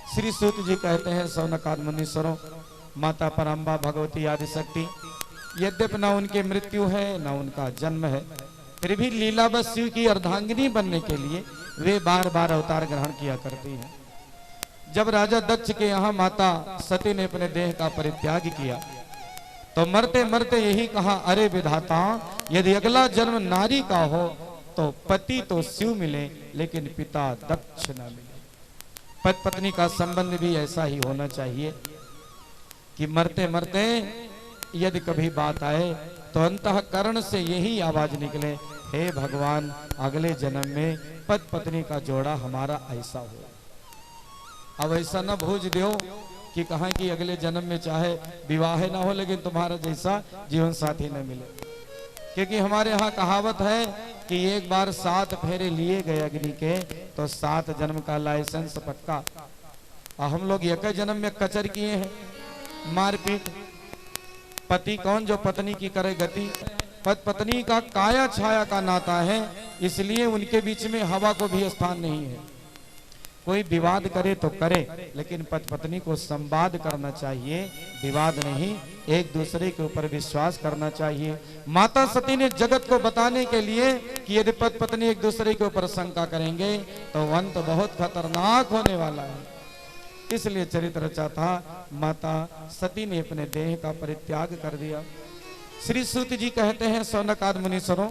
श्री सूत जी कहते हैं सौनकाद मुनीश्वरों, माता पराम्बा भगवती आदिशक्ति यद्यपि न उनकी मृत्यु है न उनका जन्म है, फिर भी लीलावश शिव की अर्धांगिनी बनने के लिए वे बार बार अवतार ग्रहण किया करती हैं। जब राजा दक्ष के यहाँ माता सती ने अपने देह का परित्याग किया तो मरते मरते यही कहा, अरे विधाता, यदि अगला जन्म नारी का हो तो पति तो शिव मिले लेकिन पिता दक्ष न मिले। पति पत्नी का संबंध भी ऐसा ही होना चाहिए कि मरते मरते यदि कभी बात आए तो अंतःकरण से यही आवाज निकले, हे भगवान, अगले जन्म में पति पत्नी का जोड़ा हमारा ऐसा हो। अब ऐसा न भूज दो कि कहा कि अगले जन्म में चाहे विवाह ना हो लेकिन तुम्हारा जैसा जीवन साथी न मिले, क्योंकि हमारे यहाँ कहावत है कि एक बार 7 फेरे लिए गए अग्नि के तो 7 जन्म का लाइसेंस पक्का। और हम लोग एक जन्म में कचर किए हैं, मारपीट। पति कौन जो पत्नी की करे गति, पत्नी का काया छाया का नाता है, इसलिए उनके बीच में हवा को भी स्थान नहीं है। कोई विवाद करे तो करे, लेकिन पति पत्नी को संवाद करना चाहिए, विवाद नहीं। एक दूसरे के ऊपर विश्वास करना चाहिए। माता सती ने जगत को बताने के लिए कि यदि पति पत्नी एक दूसरे के ऊपर शंका करेंगे तो अंत बहुत खतरनाक होने वाला है, इसलिए चरित्र रचा था। माता सती ने अपने देह का परित्याग कर दिया। श्री सूत जी कहते हैं सौनकाद मुनीश्वरों,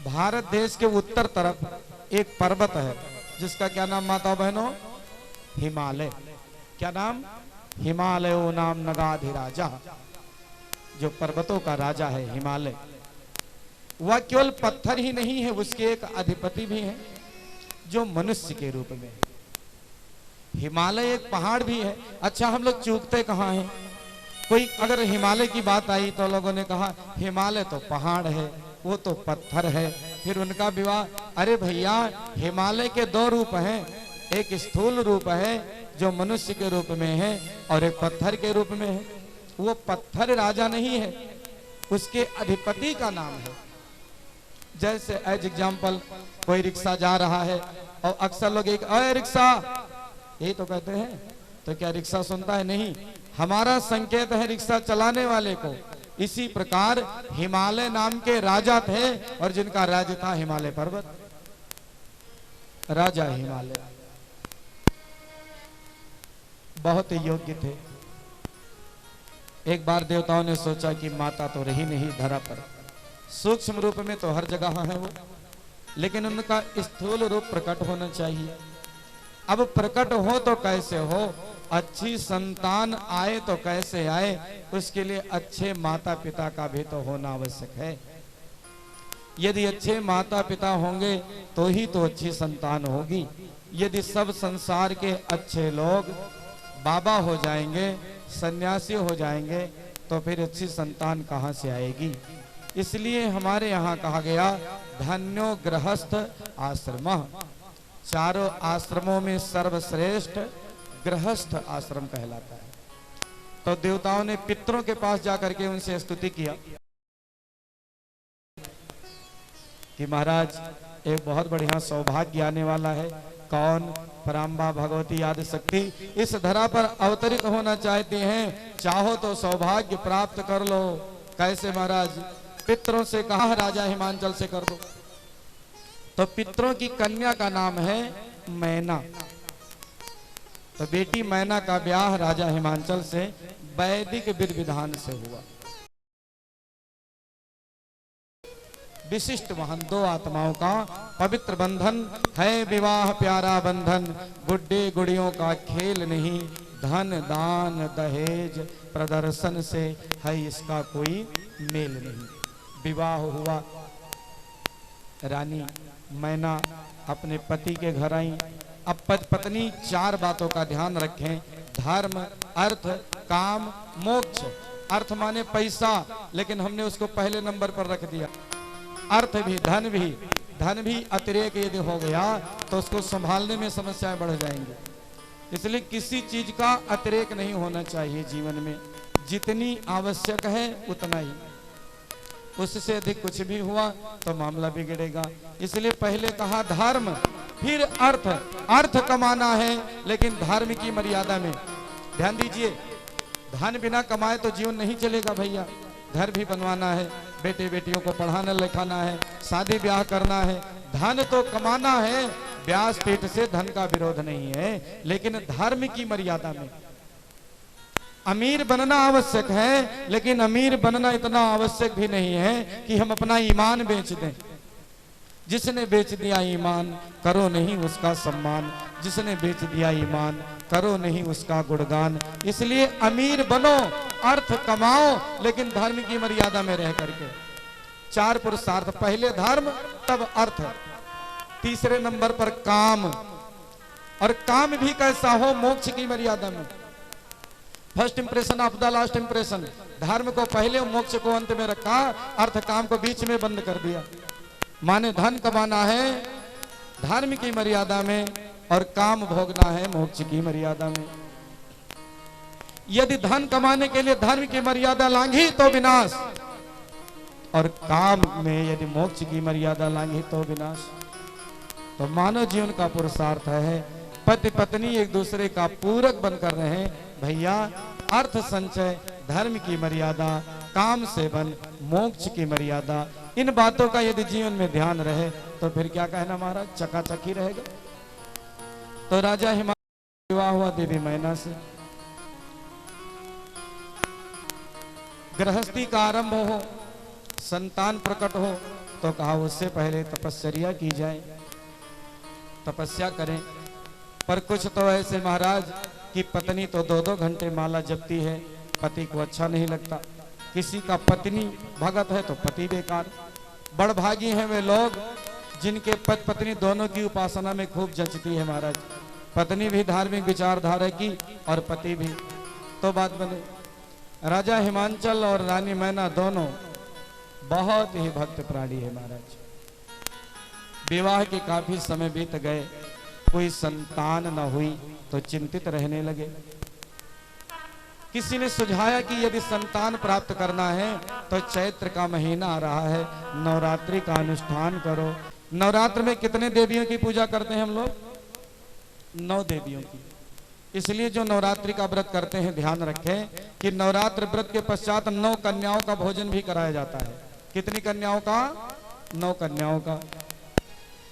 भारत देश के उत्तर तरफ एक पर्वत है जिसका क्या नाम माता बहनों, हिमालय। क्या नाम? हिमालयो नाम नगाधिराजा, जो पर्वतों का राजा है हिमालय। वह केवल पत्थर ही नहीं है, उसके एक अधिपति भी है जो मनुष्य के रूप में है। हिमालय एक पहाड़ भी है। अच्छा, हम लोग चूकते कहाँ हैं? कोई अगर हिमालय की बात आई तो लोगों ने कहा हिमालय तो पहाड़ है, वो तो पत्थर है, फिर उनका विवाह। अरे भैया, हिमालय के 2 रूप हैं, एक स्थूल रूप है जो मनुष्य के रूप में है और एक पत्थर के रूप में है। वो पत्थर राजा नहीं है, उसके अधिपति का नाम है। जैसे एज एग्जाम्पल कोई रिक्शा जा रहा है और अक्सर लोग एक अरे रिक्शा यही तो कहते हैं, तो क्या रिक्शा सुनता है? नहीं, हमारा संकेत है रिक्शा चलाने वाले को। इसी प्रकार हिमालय नाम के राजा थे और जिनका राज्य था हिमालय पर्वत, राजा हिमालय बहुत ही योग्य थे। एक बार देवताओं ने सोचा कि माता तो रही नहीं धरा पर, सूक्ष्म रूप में तो हर जगह है वो, लेकिन उनका स्थूल रूप प्रकट होना चाहिए। अब प्रकट हो तो कैसे हो, अच्छी संतान आए तो कैसे आए, उसके लिए अच्छे माता पिता का भी तो होना आवश्यक है। यदि अच्छे माता पिता होंगे तो ही तो अच्छी संतान होगी। यदि सब संसार के अच्छे लोग बाबा हो जाएंगे, सन्यासी हो जाएंगे, तो फिर अच्छी संतान कहाँ से आएगी? इसलिए हमारे यहाँ कहा गया धन्यो गृहस्थ आश्रम, चारों आश्रमों में सर्वश्रेष्ठ गृहस्थ आश्रम कहलाता है। तो देवताओं ने पितरों के पास जाकर के उनसे स्तुति किया कि महाराज एक बहुत बढ़िया सौभाग्य आने वाला है। कौन? पराम्बा भगवती आदिशक्ति इस धरा पर अवतरित होना चाहती हैं, चाहो तो सौभाग्य प्राप्त कर लो। कैसे महाराज? पितरों से कहा राजा हिमांचल से कर दो। तो पितरों की कन्या का नाम है मैना, तो बेटी मैना का ब्याह राजा हिमांचल से वैदिक विधि विधान से हुआ। विशिष्ट वहां 2 आत्माओं का पवित्र बंधन है, विवाह प्यारा बंधन, गुड्डे गुड़ियों का खेल नहीं, धन दान दहेज प्रदर्शन से है इसका कोई मेल नहीं। विवाह हुआ, रानी मैना अपने पति के घर आई। अब पत्नी 4 बातों का ध्यान रखें, धर्म अर्थ काम मोक्ष। अर्थ माने पैसा, लेकिन हमने उसको पहले नंबर पर रख दिया। अर्थ भी धन भी अतिरेक यदि हो गया तो उसको संभालने में समस्याएं बढ़ जाएंगी। इसलिए किसी चीज का अतिरेक नहीं होना चाहिए जीवन में, जितनी आवश्यक है उतना ही, उससे अधिक कुछ भी हुआ तो मामला बिगड़ेगा। इसलिए पहले कहा धर्म, फिर अर्थ, अर्थ कमाना है लेकिन धर्म की मर्यादा में। ध्यान दीजिए, धन बिना कमाए तो जीवन नहीं चलेगा भैया। घर भी बनवाना है, बेटे बेटियों को पढ़ाना लिखाना है, शादी ब्याह करना है, धन तो कमाना है। व्यास पीठ से धन का विरोध नहीं है, लेकिन धर्म की मर्यादा में। अमीर बनना आवश्यक है, लेकिन अमीर बनना इतना आवश्यक भी नहीं है कि हम अपना ईमान बेच दें। जिसने बेच दिया ईमान, करो नहीं उसका सम्मान। जिसने बेच दिया ईमान, करो नहीं उसका गुणगान। इसलिए अमीर बनो, अर्थ कमाओ, लेकिन धर्म की मर्यादा में रह करके। 4 पुरुषार्थ, पहले धर्म, तब अर्थ, तीसरे नंबर पर काम। और काम भी कैसा हो, मोक्ष की मर्यादा में। First impression of the last impression. धर्म को पहले, मोक्ष को अंत में रखा, अर्थ काम को बीच में बंद कर दिया। माने धन कमाना है धर्म की मर्यादा में, और काम भोगना है मोक्ष की मर्यादा में। यदि धन कमाने के लिए धर्म की मर्यादा लांघी तो विनाश, और काम में यदि मोक्ष की मर्यादा लांघी तो विनाश। तो मानव जीवन का पुरुषार्थ है पति पत्नी एक दूसरे का पूरक बनकर रहे भैया। अर्थ संचय, धर्म की मर्यादा, काम सेवन, मोक्ष की मर्यादा, इन बातों का यदि जीवन में ध्यान रहे तो फिर क्या कहना महाराज, चकाचक ही रहेगा। तो राजा हिमालय विवाह हुआ देवी मैना से। गृहस्थी का आरंभ हो, संतान प्रकट हो, तो कहा उससे पहले तपस्या की जाए, तपस्या करें। पर कुछ तो ऐसे महाराज कि पत्नी तो 2-2 घंटे माला जपती है, पति को अच्छा नहीं लगता। किसी का पत्नी भगत है तो पति बेकार। बड़भागी हैं वे लोग जिनके पति पत्नी दोनों की उपासना में खूब जचती है महाराज। पत्नी भी धार्मिक विचारधारा की और पति भी, तो बात बने। राजा हिमांचल और रानी मैना दोनों बहुत ही भक्त प्राणी है महाराज। विवाह के काफी समय बीत गए, कोई संतान न हुई तो चिंतित रहने लगे। किसी ने सुझाया कि यदि संतान प्राप्त करना है तो चैत्र का महीना आ रहा है, नवरात्रि का अनुष्ठान करो। नवरात्र में कितने देवियों की पूजा करते हैं हम लोग? 9 देवियों की। इसलिए जो नवरात्रि का व्रत करते हैं ध्यान रखें कि नवरात्र व्रत के पश्चात 9 कन्याओं का भोजन भी कराया जाता है। कितनी कन्याओं का? 9 कन्याओं का।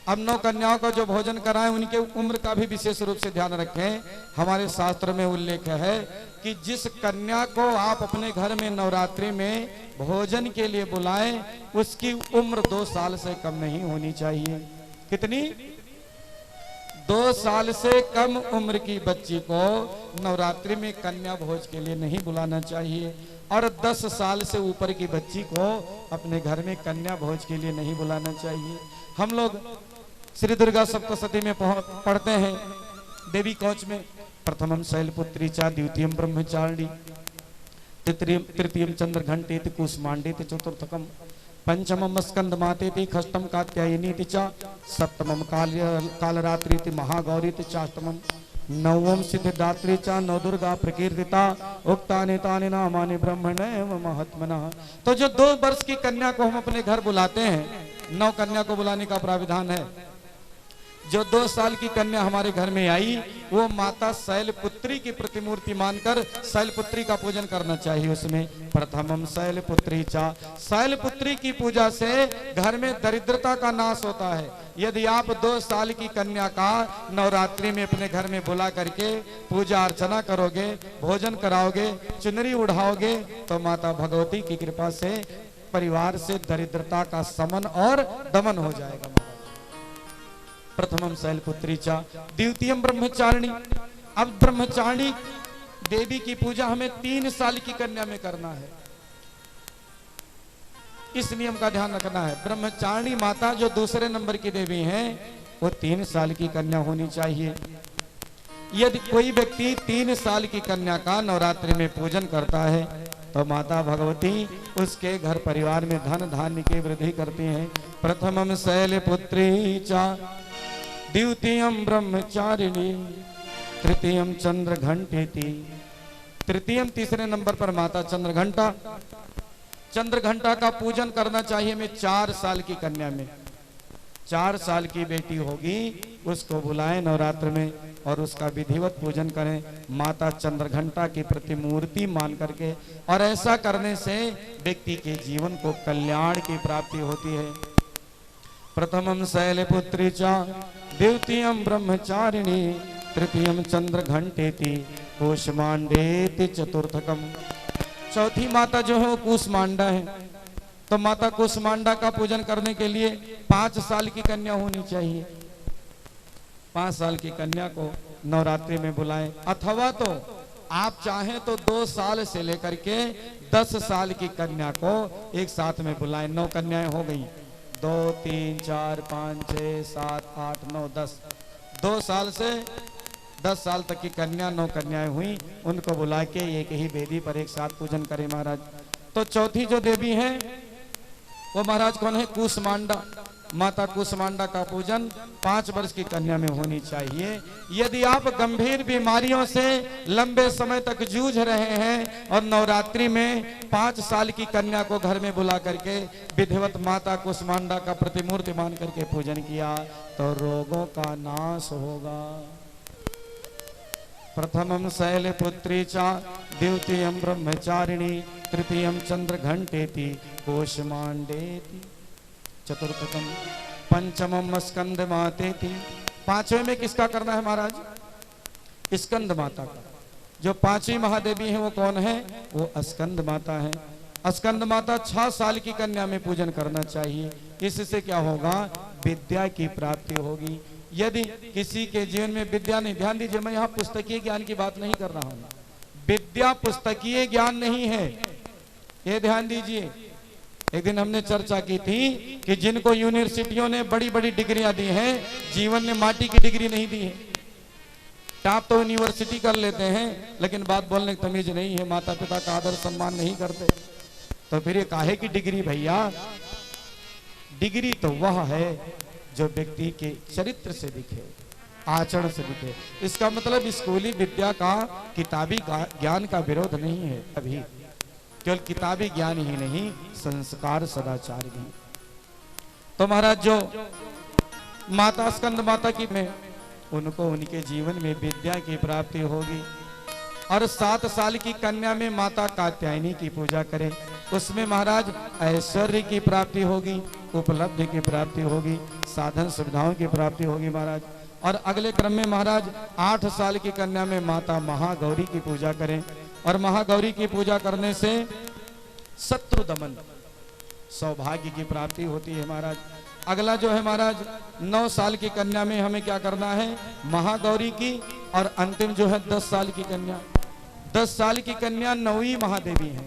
अब 9 कन्याओं का जो भोजन कराएं उनके उम्र का भी विशेष रूप से ध्यान रखें। हमारे शास्त्र में उल्लेख है कि जिस कन्या को आप अपने घर में नवरात्रि में भोजन के लिए बुलाएं उसकी उम्र 2 साल से कम नहीं होनी चाहिए। कितनी? 2 साल से कम उम्र की बच्ची को नवरात्रि में कन्या भोज के लिए नहीं बुलाना चाहिए, और 10 साल से ऊपर की बच्ची को अपने घर में कन्या भोज के लिए नहीं बुलाना चाहिए। हम लोग श्री दुर्गा सप्तशती में पढ़ते हैं देवी कवच में, प्रथमम शैलपुत्री चा, द्वितीयम ब्रह्मचारिणी, तृतीयम चंद्रघंटेति कुष्मांडेति, चतुर्थकम पंचमम स्कंद मातेति, षष्ठम कात्यायनीति चा, सप्तमम कालरात्रीति महागौरीति चाष्टमम, नवम सिद्धिदात्री चा, नवदुर्गा प्रकीर्तिता, उक्तानि तानि नामानि ब्रह्मणैव महात्मनः। तो जो 2 वर्ष की कन्या को हम अपने घर बुलाते हैं, 9 कन्या को बुलाने का प्राविधान है। जो 2 साल की कन्या हमारे घर में आई वो माता शैलपुत्री की प्रतिमूर्ति मानकर शैलपुत्री का पूजन करना चाहिए। उसमें प्रथमम शैलपुत्री चा, शैलपुत्री की पूजा से घर में दरिद्रता का नाश होता है। यदि आप 2 साल की कन्या का नवरात्रि में अपने घर में बुला करके पूजा अर्चना करोगे, भोजन कराओगे, चुनरी उड़ाओगे, तो माता भगवती की कृपा से परिवार से दरिद्रता का समन और दमन हो जाएगा। प्रथमम शैलपुत्री चा, द्वितीयम ब्रह्मचारिणी। अब ब्रह्मचारिणी देवी की पूजा हमें 3 साल की कन्या में करना है। इस नियम का ध्यान रखना है। ब्रह्मचारिणी माता जो दूसरे नंबर की देवी हैं वो 3 साल की कन्या होनी चाहिए। यदि कोई व्यक्ति 3 साल की कन्या का नवरात्रि में पूजन करता है तो माता भगवती उसके घर परिवार में धन धान्य की वृद्धि करती हैं। प्रथमम शैलपुत्री चा, द्वितीयम ब्रह्मचारिणी, तृतीयम चंद्रघंटेति। तृतीयम तीसरे नंबर पर माता चंद्रघंटा। चंद्रघंटा का पूजन करना चाहिए हमें 4 साल की कन्या में। 4 साल की बेटी होगी उसको बुलाएं नवरात्र में और उसका विधिवत पूजन करें माता चंद्रघंटा की प्रतिमूर्ति मान करके। और ऐसा करने से व्यक्ति के जीवन को कल्याण की प्राप्ति होती है। प्रथमम शैलपुत्री च द्वितीयम ब्रह्मचारिणी तृतीयम चंद्रघंटेति कूष्मांडेति चतुर्थकम। चौथी माता जो है वो कूष्मांडा है। तो माता कूष्मांडा का पूजन करने के लिए 5 साल की कन्या होनी चाहिए। 5 साल की कन्या को नवरात्रि में बुलाएं, अथवा तो आप चाहें तो 2 साल से लेकर के 10 साल की कन्या को एक साथ में बुलाएं। 9 कन्याएं हो गई, 2 3 4 5 6 7 8 9 10। 2 साल से 10 साल तक की कन्या 9 कन्याएं हुई, उनको बुला के एक ही वेदी पर एक साथ पूजन करें महाराज। तो चौथी जो देवी है वो महाराज कौन है? कूष्मांडा। माता कूष्मांडा का पूजन 5 वर्ष की कन्या में होनी चाहिए। यदि आप गंभीर बीमारियों से लंबे समय तक जूझ रहे हैं और नवरात्रि में 5 साल की कन्या को घर में बुला करके विधिवत माता कूष्मांडा का प्रतिमूर्ति मान करके पूजन किया तो रोगों का नाश होगा। प्रथमम शैलपुत्री च द्वितीयम ब्रह्मचारिणी तृतीयम चंद्रघंटेति कूष्मांडेति चतुर्थकम पंचमम स्कंद मातेति। 5वें में किसका करना है महाराज? स्कंद माता का। जो 5वीं महादेवी है वो कौन है? वो स्कंद माता है। स्कंद माता 6 साल की कन्या में पूजन करना चाहिए। इससे क्या होगा? विद्या की प्राप्ति होगी। यदि किसी के जीवन में विद्या नहीं, ध्यान दीजिए मैं यहाँ पुस्तकीय ज्ञान की बात नहीं कर रहा हूँ। विद्या पुस्तकीय ज्ञान नहीं है, ये ध्यान दीजिए। एक दिन हमने चर्चा की थी कि जिनको यूनिवर्सिटियों ने बड़ी बड़ी डिग्रियां दी हैं, जीवन में माटी की डिग्री नहीं दी है। टॉप तो यूनिवर्सिटी कर लेते हैं लेकिन बात बोलने की तमीज नहीं है, माता पिता का आदर सम्मान नहीं करते। तो फिर ये काहे की डिग्री भैया? डिग्री तो वह है जो व्यक्ति के चरित्र से दिखे, आचरण से दिखे। इसका मतलब स्कूली विद्या का किताबी ज्ञान का विरोध नहीं है। अभी केवल किताबी ज्ञान ही नहीं, संस्कार सदाचार भी। तो महाराज जो माता स्कंद माता की में उनको उनके जीवन में विद्या की प्राप्ति होगी। और 7 साल की कन्या में माता कात्यायनी की पूजा करें, उसमें महाराज ऐश्वर्य की प्राप्ति होगी, उपलब्धि की प्राप्ति होगी, साधन सुविधाओं की प्राप्ति होगी महाराज। और अगले क्रम में महाराज 8 साल की कन्या में माता महागौरी की पूजा करें। और महागौरी की पूजा करने से शत्रु दमन, सौभाग्य की प्राप्ति होती है महाराज। अगला जो है महाराज 9 साल की कन्या में हमें क्या करना है? महागौरी की। और अंतिम जो है 10 साल की कन्या। 10 साल की कन्या 9वीं महादेवी है।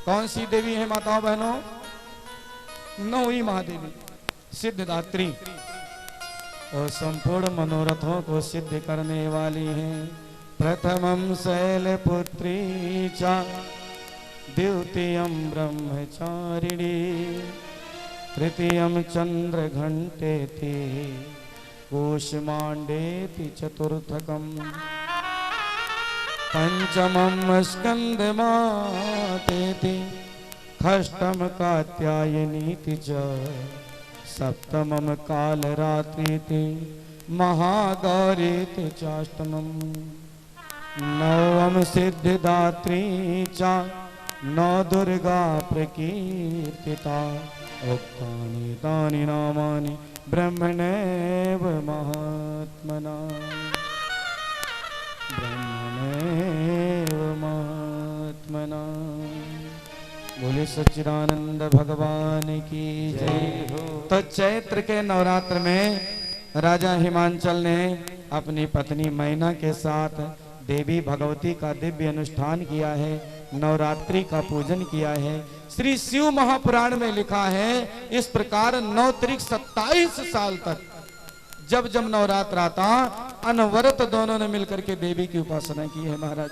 कौन सी देवी है माताओं बहनों? 9वीं महादेवी सिद्धदात्री, और संपूर्ण मनोरथों को सिद्ध करने वाली हैं। प्रथमम शैलपुत्री च द्वितीयम ब्रह्मचारिणी तृतीयम चंद्रघंटेति कूष्मांडेति चतुर्थकम पंचमम स्कंदमातेति षष्ठम कात्यायनीति च सप्तमम कालरात्रिति महागौरीति चाष्टमम नवम सिद्धिदात्री च नौ दुर्गा प्रकीर्तिता उक्तानि तानि नामानि ब्रह्मणैव महात्मना ब्रह्मणैव महात्मना। बोले सच्चिदानंद भगवान की जय हो। तो चैत्र के नवरात्र में राजा हिमांचल ने अपनी पत्नी मैना के साथ देवी भगवती का दिव्य अनुष्ठान किया है, नवरात्रि का पूजन किया है। श्री शिव महापुराण में लिखा है इस प्रकार 9 त्रिक 27 साल तक जब जब नवरात्र आता अनवरत दोनों ने मिलकर के देवी की उपासना की है महाराज।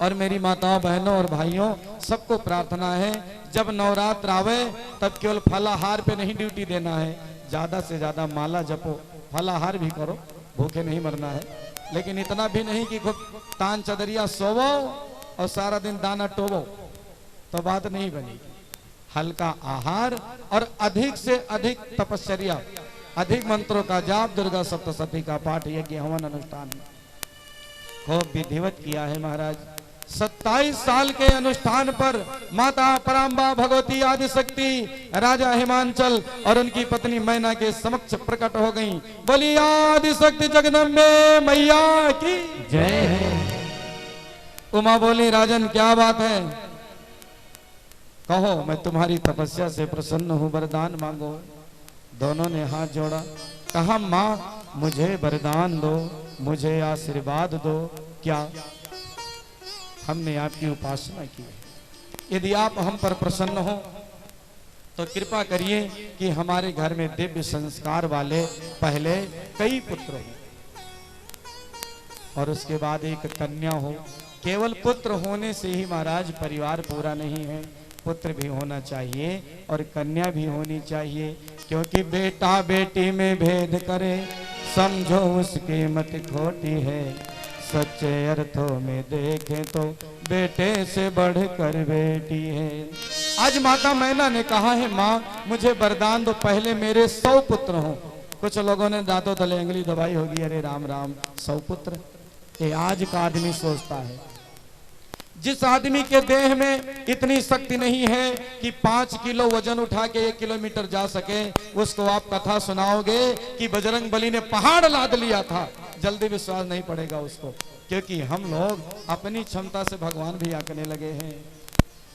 और मेरी माताओं बहनों और भाइयों सबको प्रार्थना है जब नवरात्र आवे तब केवल फलाहार पे नहीं ड्यूटी देना है, ज्यादा से ज्यादा माला जपो, फलाहार भी करो, भूखे नहीं मरना है। लेकिन इतना भी नहीं कि खूब तान चदरिया सोवो और सारा दिन दाना टोवो, तो बात नहीं बनेगी। हल्का आहार और अधिक से अधिक तपश्चर्या, अधिक मंत्रों का जाप, दुर्गा सप्तशती का पाठ, यज्ञ हवन अनुष्ठान खूब विधिवत किया है महाराज। 27 साल के अनुष्ठान पर माता पराम्बा भगवती आदिशक्ति राजा हिमांचल और उनकी पत्नी मैना के समक्ष प्रकट हो गईं। बोली आदिशक्ति जगदम्बे मैया की जय है। उमा बोली राजन क्या बात है, कहो मैं तुम्हारी तपस्या से प्रसन्न हूँ, वरदान मांगो। दोनों ने हाथ जोड़ा, कहा माँ मुझे वरदान दो, मुझे आशीर्वाद दो। क्या? हमने आपकी उपासना की है, यदि आप हम पर प्रसन्न हो तो कृपा करिए कि हमारे घर में दिव्य संस्कार वाले पहले कई पुत्र हो और उसके बाद एक कन्या हो। केवल पुत्र होने से ही महाराज परिवार पूरा नहीं है, पुत्र भी होना चाहिए और कन्या भी होनी चाहिए, क्योंकि बेटा बेटी में भेद करे समझो उसकी मत खोटी है। सच्चे अर्थों में देखें तो बेटे से बढ़कर बेटी है। आज माता मैना ने कहा है माँ मुझे वरदान दो, पहले मेरे 100 पुत्र हों। कुछ लोगों ने दांतों तले अंगली दबाई होगी, अरे राम राम 100 पुत्र, ये आज का आदमी सोचता है। जिस आदमी के देह में इतनी शक्ति नहीं है कि 5 किलो वजन उठा के 1 किलोमीटर जा सके, उसको आप कथा सुनाओगे कि बजरंग बली ने पहाड़ लाद लिया था, जल्दी विश्वास नहीं पड़ेगा उसको, क्योंकि हम लोग अपनी क्षमता से भगवान भी आंकने लगे हैं।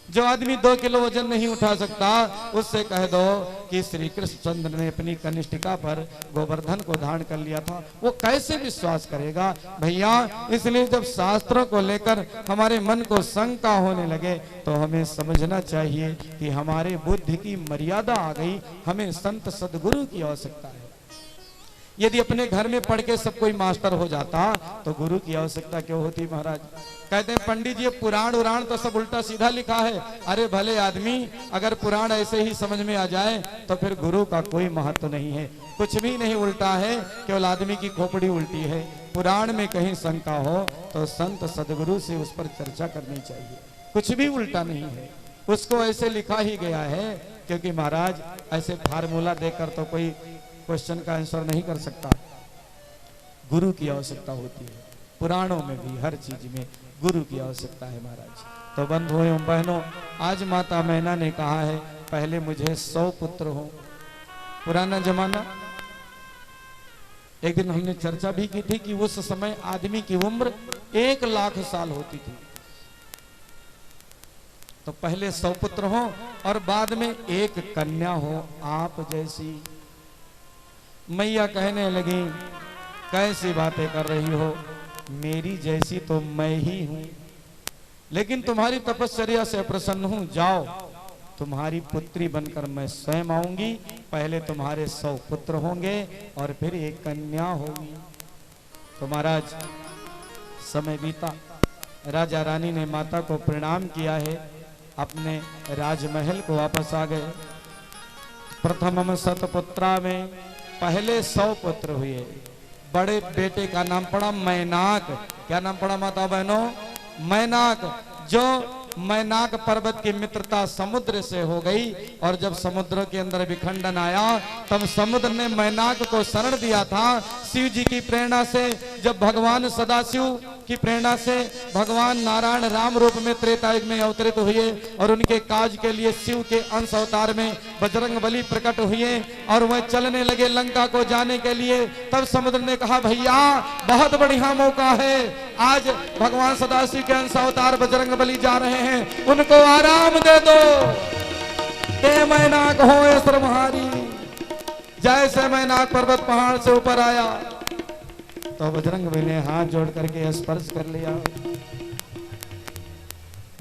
जो आदमी 2 किलो वजन नहीं उठा सकता, उससे कह दो कि श्री कृष्णचंद्र ने अपनी कनिष्ठिका पर गोवर्धन को धारण कर लिया था, वो कैसे विश्वास करेगा भैया। इसलिए जब शास्त्रों को लेकर हमारे मन को शंका होने लगे तो हमें समझना चाहिए कि हमारे बुद्धि की मर्यादा आ गई, हमें संत सदगुरु की आवश्यकता है। यदि अपने घर में पढ़ के सब कोई मास्टर हो जाता तो गुरु की आवश्यकता क्यों होती महाराज। कहते हैं पंडित जी पुराण उराण तो सब उल्टा सीधा लिखा है, अरे भले आदमी अगर पुराण ऐसे ही समझ में आ जाए तो फिर गुरु का कोई महत्व नहीं है। कुछ भी नहीं उल्टा है, केवल आदमी की खोपड़ी उल्टी है। पुराण में कहीं शंका हो तो संत सदगुरु से उस पर चर्चा करनी चाहिए, कुछ भी उल्टा नहीं है, उसको ऐसे लिखा ही गया है। क्योंकि महाराज ऐसे फार्मूला देकर तो कोई क्वेश्चन का आंसर नहीं कर सकता, गुरु की आवश्यकता होती है। पुराणों में भी हर चीज में गुरु की आवश्यकता है महाराज। तो बंधुओं एवं बहनों, आज माता मैना ने कहा है पहले मुझे 100 पुत्र हो। पुराना जमाना, एक दिन हमने चर्चा भी की थी कि उस समय आदमी की उम्र 1 लाख साल होती थी। तो पहले 100 पुत्र हो और बाद में एक कन्या हो आप जैसी। मैया कहने लगी कैसी बातें कर रही हो, मेरी जैसी तो मैं ही हूं, लेकिन तुम्हारी तपश्चर्या से प्रसन्न हूं। जाओ तुम्हारी पुत्री बनकर मैं स्वयं आऊंगी, पहले तुम्हारे 100 पुत्र होंगे और फिर एक कन्या होगी। तो महाराज समय बीता, राजा रानी ने माता को प्रणाम किया है, अपने राजमहल को वापस आ गए। प्रथमम सतपुत्रा में पहले 100 पुत्र हुए। बड़े बेटे का नाम पड़ा मैनाक। क्या नाम पड़ा माता बहनों? मैनाक। जो मैनाक पर्वत की मित्रता समुद्र से हो गई और जब समुद्र के अंदर विखंडन आया तब समुद्र ने मैनाक को शरण दिया था। शिव जी की प्रेरणा से जब भगवान सदाशिव की प्रेरणा से भगवान नारायण राम रूप में त्रेतायुग में अवतरित हुए और उनके काज के लिए शिव के अंश अवतार में बजरंग बली प्रकट हुए और वह चलने लगे लंका को जाने के लिए, तब समुद्र ने कहा भैया बहुत बढ़िया मौका है, आज भगवान सदाशिव के अंश अवतार बजरंग बली जा रहे हैं, उनको आराम दे दो। मैनाक हो सर्वहारी। जैसे मैनाक पर्वत पहाड़ से ऊपर आया तो बजरंग बली ने हाथ जोड़ करके स्पर्श कर लिया।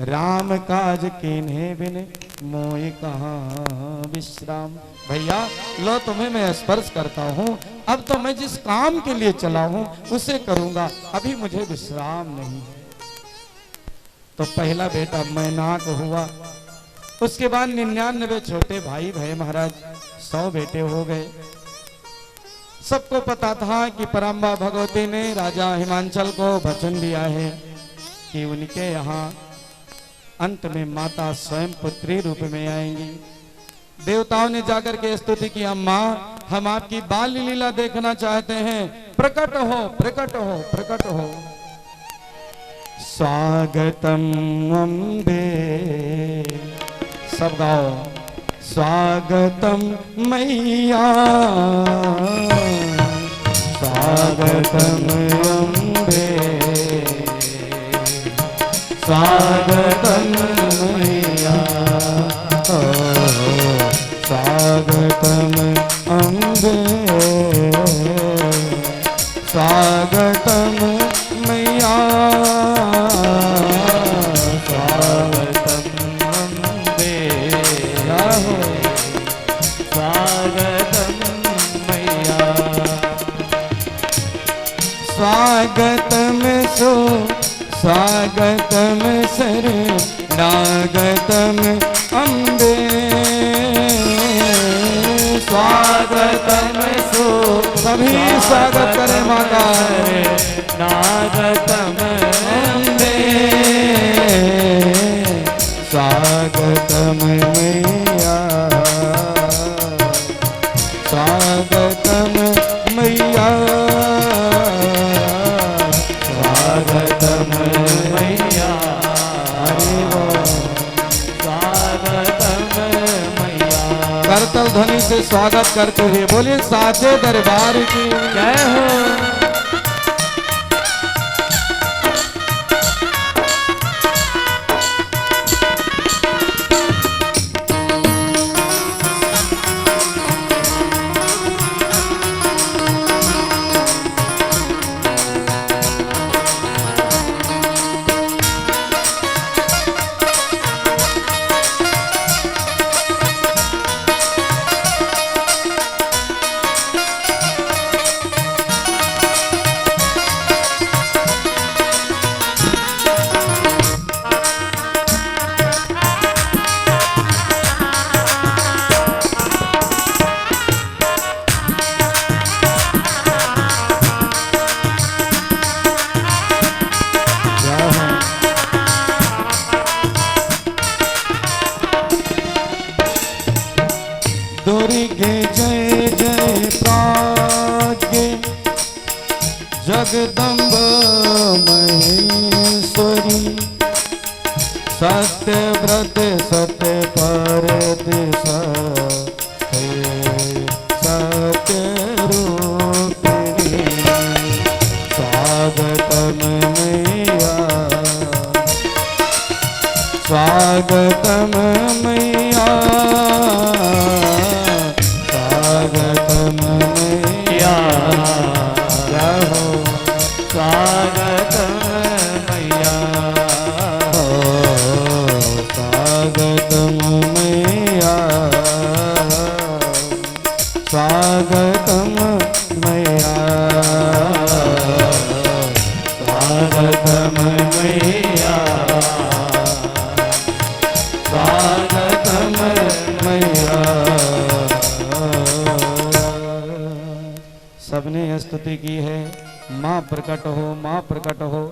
राम काज कीन्हे बिन मोहि कहाँ विश्राम। भैया लो तुम्हें मैं स्पर्श करता हूँ, अब तो मैं जिस काम के लिए चला हूँ उसे करूंगा, अभी मुझे विश्राम नहीं है। तो पहला बेटा मैनाक हुआ, उसके बाद 99 छोटे भाई भय महाराज, 100 बेटे हो गए। सबको पता था कि पराम्बा भगवती ने राजा हिमांचल को वचन दिया है कि उनके यहाँ अंत में माता स्वयं पुत्री रूप में आएंगी। देवताओं ने जाकर के स्तुति की, अम्मा हम आपकी बाल लीला देखना चाहते हैं, प्रकट हो प्रकट हो प्रकट हो। स्वागतम अम्बे, सब गाओ, स्वागतम मैया, स्वागतम अम्बे, स्वागतम मैया, स्वागतम अम्बे, स्वागतम मैया, स्वागतम अम्बे, स्वागतम मैया, स्वागतम सो स्वागतम शरणागतम अम्बे, स्वागतम सो, सभी स्वागत करें माता, नागतम अम्बे, स्वागतम मैया, स्वागतम मैया, स्वागतम मैया, स्वागतम मैया। करतल ध्वनि से स्वागत करते हुए बोलिए साचे दरबार की जय हो। दुर्गे जय जय प्राज्ञ जगदम्ब महेश्वरी, सत्य व्रत सत्य पर सत्य रूपिणी, स्वागतम मैया, स्वागतम मैया, स्वागतम मैया, जय हो, स्वागतम मैया, स्वागतम मैया, स्वागतम मैया, स्वागतम मैया, स्वागतम मैया। सबने स्तुति की है, माँ प्रकट हो, माँ प्रकट हो।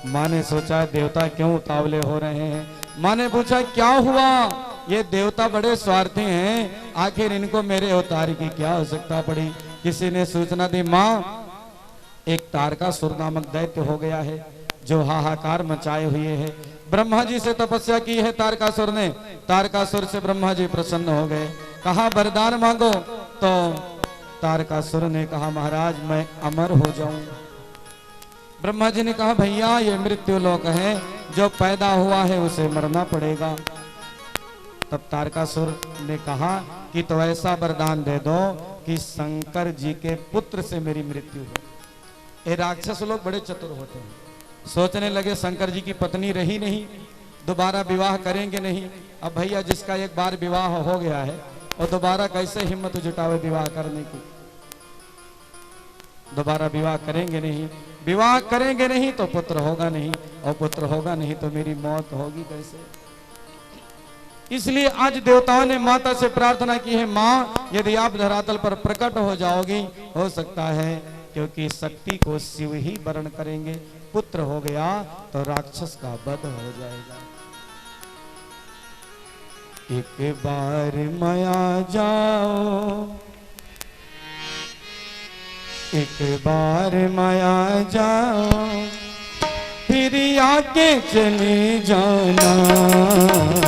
माँ ने सोचा देवता क्यों उतावले हो रहे हैं। माँ ने पूछा क्या हुआ, ये देवता बड़े स्वार्थी हैं, आखिर इनको मेरे अवतार की क्या आवश्यकता पड़ी। किसी ने सूचना दी, माँ एक तारकासुर नामक दैत्य हो गया है जो हाहाकार मचाए हुए है। ब्रह्मा जी से तपस्या की है तारकासुर ने, तारकासुर से ब्रह्मा जी प्रसन्न हो गए, कहा वरदान मांगो। तो तारकासुर ने कहा महाराज मैं अमर हो जाऊं। ब्रह्मा जी ने कहा भैया ये मृत्यु लोक है, जो पैदा हुआ है उसे मरना पड़ेगा। तब तारकासुर ने कहा कि तो ऐसा वरदान दे दो कि शंकर जी के पुत्र से मेरी मृत्यु हो। ये राक्षस लोग बड़े चतुर होते हैं, सोचने लगे शंकर जी की पत्नी रही नहीं, दोबारा विवाह करेंगे नहीं। अब भैया जिसका एक बार विवाह हो गया है और दोबारा कैसे हिम्मत जुटावे विवाह करने की। दोबारा विवाह करेंगे नहीं, विवाह करेंगे नहीं तो पुत्र होगा नहीं, और पुत्र होगा नहीं तो मेरी मौत होगी कैसे। इसलिए आज देवताओं ने माता से प्रार्थना की है, माँ यदि आप धरातल पर प्रकट हो जाओगी, हो सकता है क्योंकि शक्ति को शिव ही वर्ण करेंगे, पुत्र हो गया तो राक्षस का वध हो जाएगा। एक बार माया जाओ, एक बार माया जाओ, फिर आके चले जाना।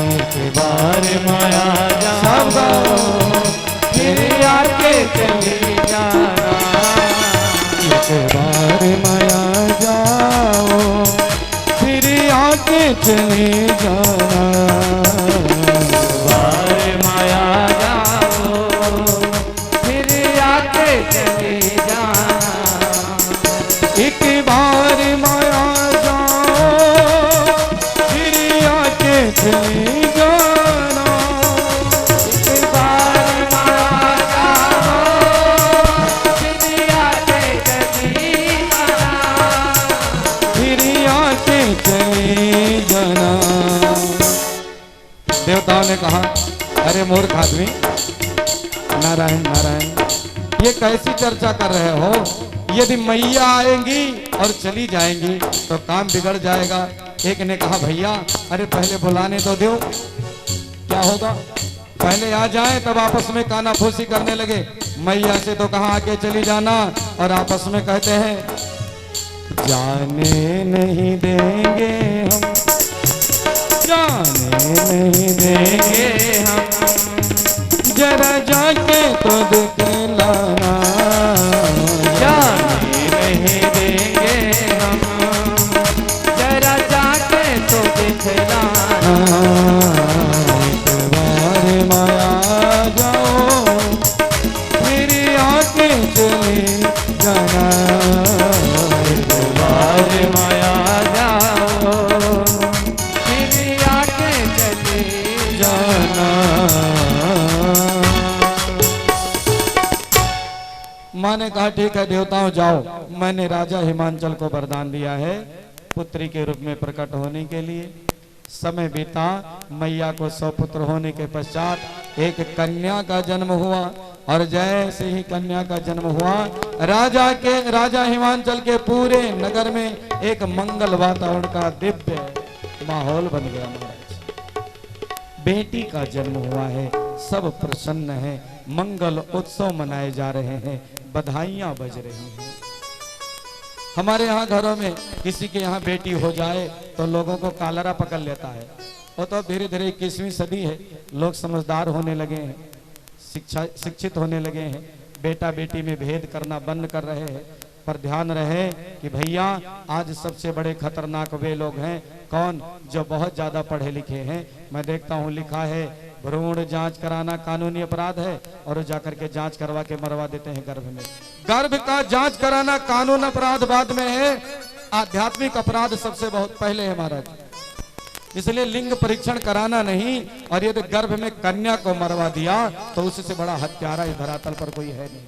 एक बार माया जाओ, फिर आके चले जाना। एक बार माया जाओ, फिर आके चले जाना। एक बार माया जाओ, फिर आके चले जाना। एक बार माया जाओ, फिर आके चले जाना। एक बार माया जाओ, फिर आके चले जाना। फिर आके चले जाना। देवताओं ने कहा, अरे मूर्ख आदमी, नारायण नारायण, ये कैसी चर्चा कर रहे हो? यदि मैया आएंगी और चली जाएंगी तो काम बिगड़ जाएगा। एक ने कहा, भैया अरे पहले बुलाने तो दो, क्या होगा? पहले आ जाए तब आपस में कानाफूसी करने लगे। मैया से तो कहा आके चली जाना, और आपस में कहते हैं जाने नहीं देंगे हम, जाने नहीं देंगे हम, जरा जाके तो दिखलाना। जाने नहीं देंगे हम, जरा जाके तो दिखलाना। एक बार माया जाओ, फिर आके चले जाना। एक बार माया जाओ, फिर आके चले जाना। माँ ने कहा, ठीक है देवताओं जाओ, मैंने राजा हिमांचल को वरदान दिया है पुत्री के रूप में प्रकट होने के लिए। समय बीता, मैया को 100 पुत्र होने के पश्चात एक कन्या का जन्म हुआ, और जैसे ही कन्या का जन्म हुआ, राजा हिमांचल के पूरे नगर में एक मंगल वातावरण का दिव्य माहौल बन गया। महाराज बेटी का जन्म हुआ है, सब प्रसन्न है, मंगल उत्सव मनाए जा रहे हैं, बधाइयां बज रही हैं। हमारे यहाँ घरों में किसी के यहाँ बेटी हो जाए तो लोगों को कालरा पकड़ लेता है। वो तो धीरे धीरे 21वीं सदी है, लोग समझदार होने लगे हैं, शिक्षित होने लगे हैं, बेटा बेटी में भेद करना बंद कर रहे हैं। पर ध्यान रहे कि भैया आज सबसे बड़े खतरनाक वे लोग हैं कौन? जो बहुत ज्यादा पढ़े लिखे हैं। मैं देखता हूँ लिखा है भ्रूण जांच कराना कानूनी अपराध है, और जाकर के जांच करवा के मरवा देते हैं गर्भ में। गर्भ का जांच कराना कानून अपराध बाद में है, आध्यात्मिक अपराध सबसे बहुत पहले है महाराज। इसलिए लिंग परीक्षण कराना नहीं, और यदि गर्भ में कन्या को मरवा दिया तो उससे बड़ा हत्यारा इस धरातल पर कोई है नहीं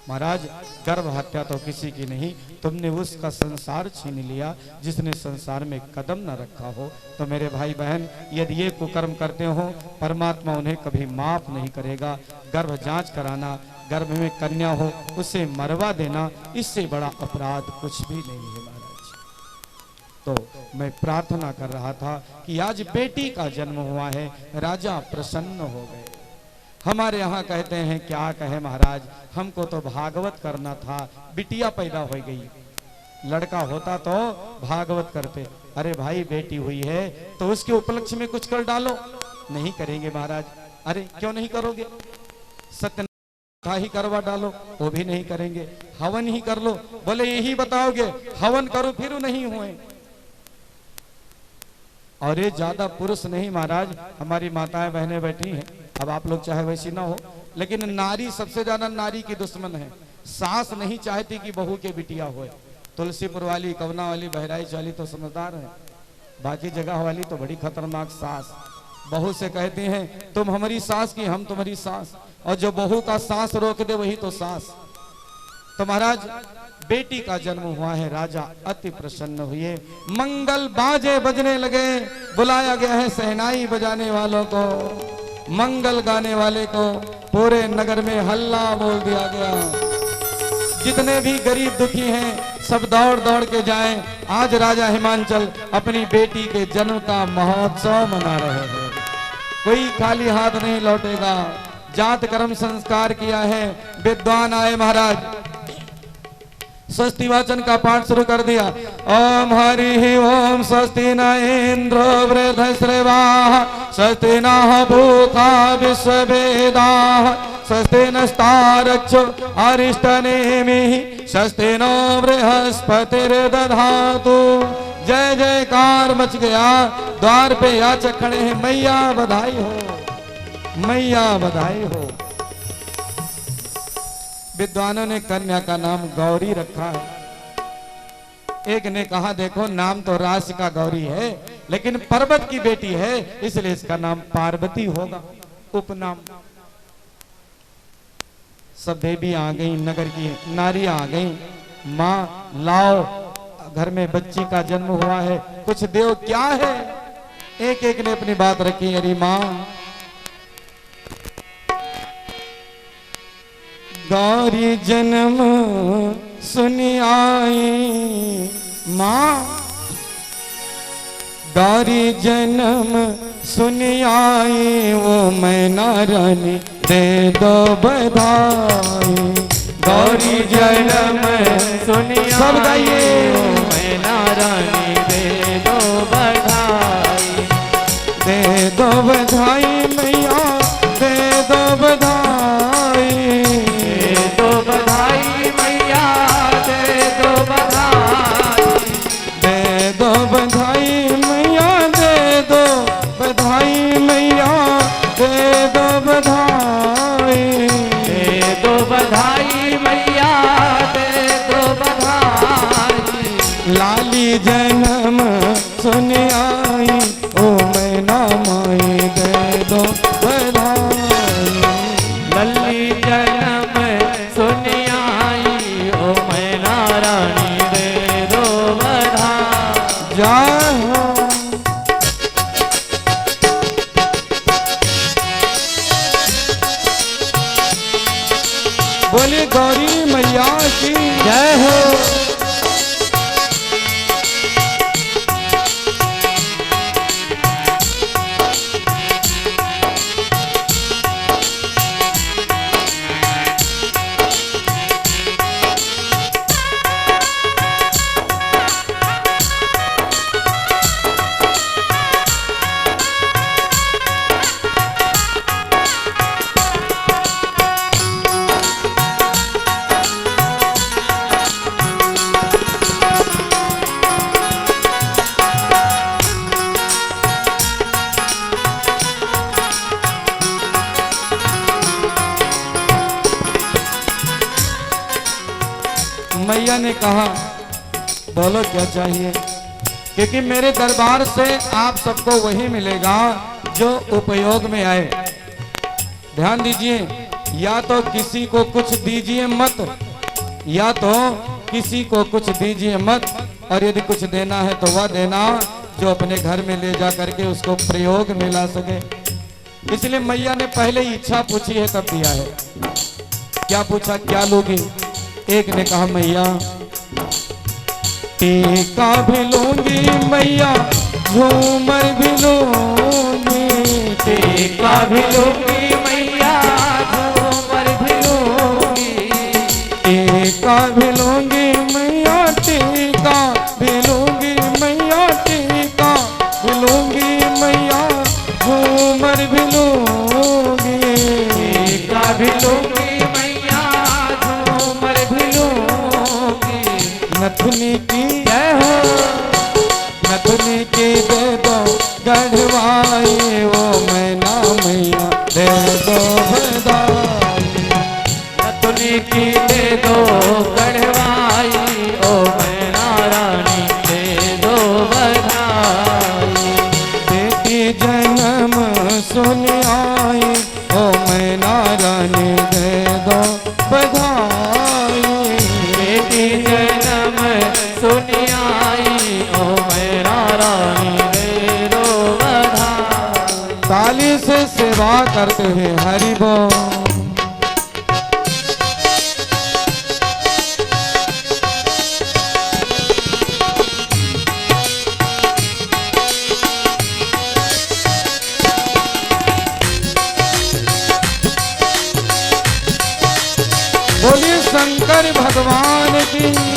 महाराज। गर्भ हत्या तो किसी की नहीं, तुमने उसका संसार छीन लिया जिसने संसार में कदम न रखा हो। तो मेरे भाई बहन, यदि ये कुकर्म करते हो, परमात्मा उन्हें कभी माफ नहीं करेगा। गर्भ जांच कराना, गर्भ में कन्या हो उसे मरवा देना, इससे बड़ा अपराध कुछ भी नहीं है महाराज। तो मैं प्रार्थना कर रहा था कि आज बेटी का जन्म हुआ है, राजा प्रसन्न हो गए। हमारे यहाँ कहते हैं, क्या कहे महाराज, हमको तो भागवत करना था, बिटिया पैदा हो गई। लड़का होता तो भागवत करते। अरे भाई बेटी हुई है तो उसके उपलक्ष्य में कुछ कर डालो। नहीं करेंगे महाराज। अरे क्यों नहीं करोगे? सत्य ही करवा डालो, वो भी नहीं करेंगे। हवन ही कर लो, बोले यही बताओगे हवन करो, फिर नहीं हुए। और ये ज्यादा पुरुष नहीं महाराज, हमारी माताएं बहनें बैठी हैं, अब आप लोग चाहे वैसी ना हो, लेकिन नारी सबसे ज्यादा नारी की दुश्मन है। सास नहीं चाहती कि बहू के बिटिया होए। तुलसीपुर वाली, कवना वाली, बहराइच वाली तो समझदार है, बाकी जगह वाली तो बड़ी खतरनाक सास। बहू से कहती हैं तुम हमारी सास की, हम तुम्हारी सास, और जो बहू का सांस रोक दे वही तो सास। तो महाराज बेटी का जन्म हुआ है, राजा अति प्रसन्न हुए, मंगल बाजे बजने लगे। बुलाया गया है सहनाई बजाने वालों को, मंगल गाने वाले को। पूरे नगर में हल्ला बोल दिया गया। जितने भी गरीब दुखी हैं सब दौड़ दौड़ के जाएं। आज राजा हिमांचल अपनी बेटी के जन्म का महोत्सव मना रहे हैं। कोई खाली हाथ नहीं लौटेगा। जात कर्म संस्कार किया है, विद्वान आए महाराज। स्वस्ति वाचन का पाठ शुरू कर दिया। ओम हरि ओम स्वस्ति न इंद्रो वृद्धश्रवाः स्वस्ति नः पूषा विश्ववेदाः स्वस्ति नस्तारक्षो अरिष्टनेमिः स्वस्ति नो बृहस्पतिर्दधातु। जय जयकार मच गया। द्वार पे याचक खड़े हैं, मैया बधाई हो, मैया बधाई हो। विद्वानों ने कन्या का नाम गौरी रखा है। एक ने कहा देखो नाम तो राशि का गौरी है, लेकिन पर्वत की बेटी है, इसलिए इसका नाम पार्वती होगा, उपनाम। सब देवी आ गई, नगर की नारियां आ गई। माँ लाओ, घर में बच्ची का जन्म हुआ है, कुछ देव क्या है। एक एक ने अपनी बात रखी। अरे माँ गौरी जन्म सुनी आई, माँ गौरी जन्म सुनी आई, वो मैना रानी दे दो बधाई। गौरी जन्म सुनी आई, सब गाइए। वो मैना रानी दे दो बधाई, दे दो बधाई मैया दे दो बधाई, दे दो बधाई मैया दे दो बधाई, दे दो बधाई मैया दे दो बधाई, मैया दे दो बधाई, दे दो बधाई मैया दे दो बधाई। लाली जन्म सुन आई, ओ मैना माई दे दो बधाई। लल्ली जन्म सुन आई, ओ मैना रानी दे दो बधाई। जय हो। बोले गौरी मैया की जय हो। मैया ने कहा बोलो क्या चाहिए, क्योंकि मेरे दरबार से आप सबको वही मिलेगा जो उपयोग में आए। ध्यान दीजिए, या तो किसी को कुछ दीजिए मत, या तो किसी को कुछ दीजिए मत, और यदि कुछ देना है तो वह देना जो अपने घर में ले जा करके उसको प्रयोग में ला सके। इसलिए मैया ने पहले ही इच्छा पूछी है तब दिया है। क्या पूछा, क्या लोगी? एक ने कहा मैया टीका भी लूंगी, मैया झूमर भी लूंगी, टीका भी लूंगी मैया झूमर भी लूंगी, टीका भी लूंगी मैया टीका भी लूंगी, मैया टीका भी लूंगी, मैया झूमर भी लूंगी, टीका भी लूंगी नथुनी की जय हो। नथुनी की दे दो गढ़वाई, वो मैना मैया दे दो बधाई। नथुनी की दे दो गढ़वाई, ओ मैना रानी दे दो बधाई। बेटी जन्म सुन आई, ओ मैना रानी दे दो बधाई। बेटी जन्म सुनी आई, ओ मैना रानी दे दो बधाई। ताली से सेवा करते हैं हरि बोल।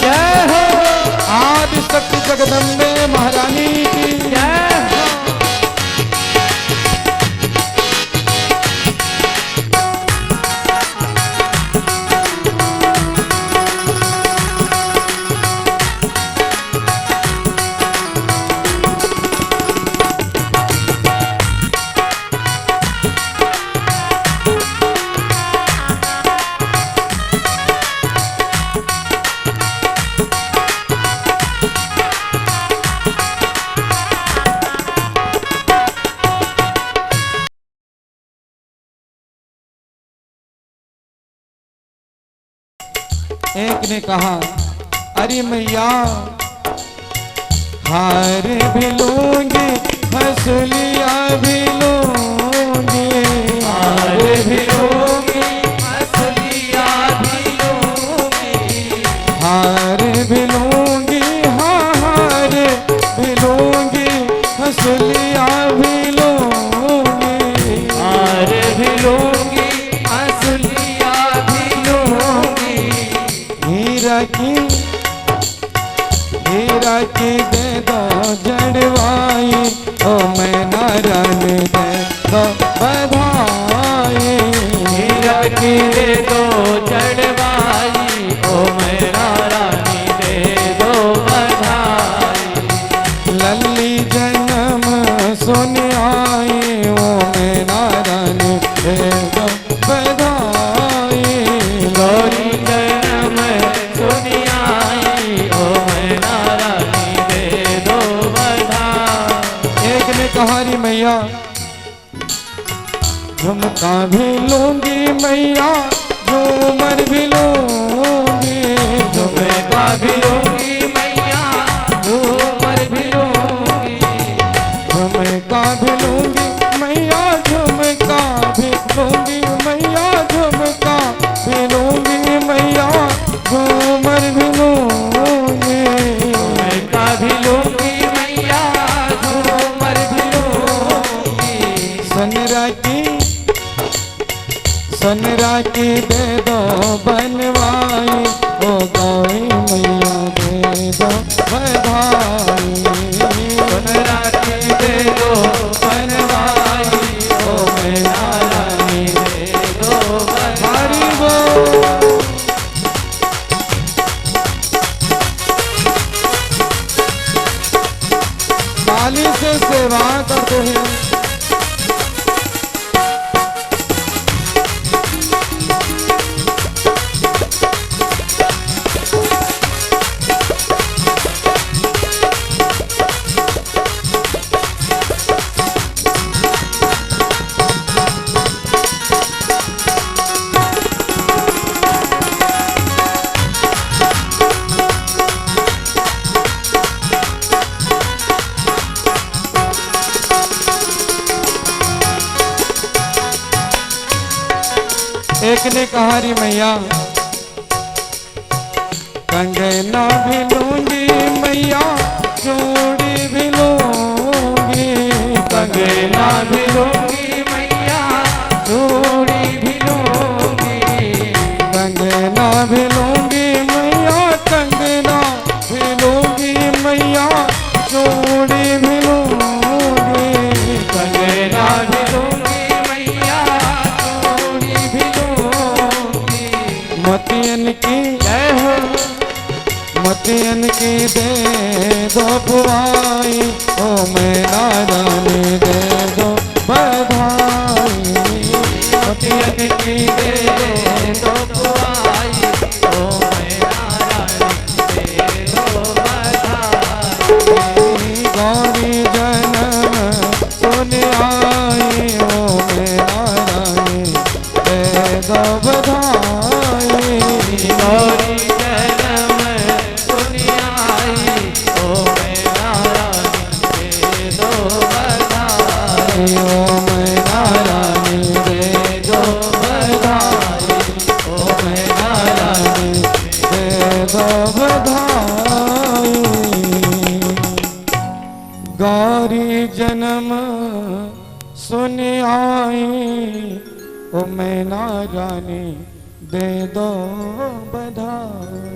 जय हो। आदि शक्ति जगदम्बे महारानी की जय हो। एक ने कहा अरे मैया हार भी लूंगी हंसलिया भी लूंगी, हार भी लूंगी हंसलिया भी लूंगी, हार भी लूंगी, हाँ हार भी लूंगी हंसलिया भी लूंगी, हार भी लूंगी हंसलिया भी लूंगी। हीरा की दे दो जड़वाई ओ मैं नारायण दे दो बधाई, हीरा की दे दो जड़वाई ओ मैं नारायण दे दो बधाई। लल्ली जन्म सुन आई ओ मैं नारायण दे दो बधाई, लल्ली जन्म सुन आई ओ मैं नारायण दे दो बधाई। एक ने कहा री मैया झुमका भी लूंगी मैया झूमर भी लूंगी, झुमका भी लूंगी मैया झूमर भी लूंगी, झुमका भी लूंगी मैया झुमका भी लूंगी, मैया झुमका भी लूंगी मैया झूमर भी लूंगी, झुमका भी लूंगी मैया झूमर भी लूंगी। सनरा की दे दो बनवाई ओ गौरी मैया दे दो बधाई, सनरा की दे दो बनवाई ओ मैं नारायणी दे दो बधाई। ताली से सेवा करते हैं। एक ने कहा री मैया कंगना भी लूंगी मैया चूड़ी भी लूंगी, कंगना भी लूंगी मैया चूड़ी भी लूंगी, कंगना भी लूंगी मैया कंगना भी लूंगी मैया चूड़ी भी लूंगी, कंगना भी लूंगी मैया चूड़ी भी लूंगी। मोतियन की जय हो, मोतियन की दे दो बुआई ओ मैं नारायण दे दो बधाई, मोतियन की दे दो बुआई ओ मैं नारायण दे दो बधाई। गौरी जन्म सुन आई ओ मैं नारायण दे दो बधाई, गौरी जन्म सुन आई ओ मैं नारायण दे दो बधाई, ओ मैं नारायण दे दो बधाई, ओ मैं नारायण दे दो बधाई। गौरी जन्म सुन आई ओ मैं नारायण दे दो बधाई।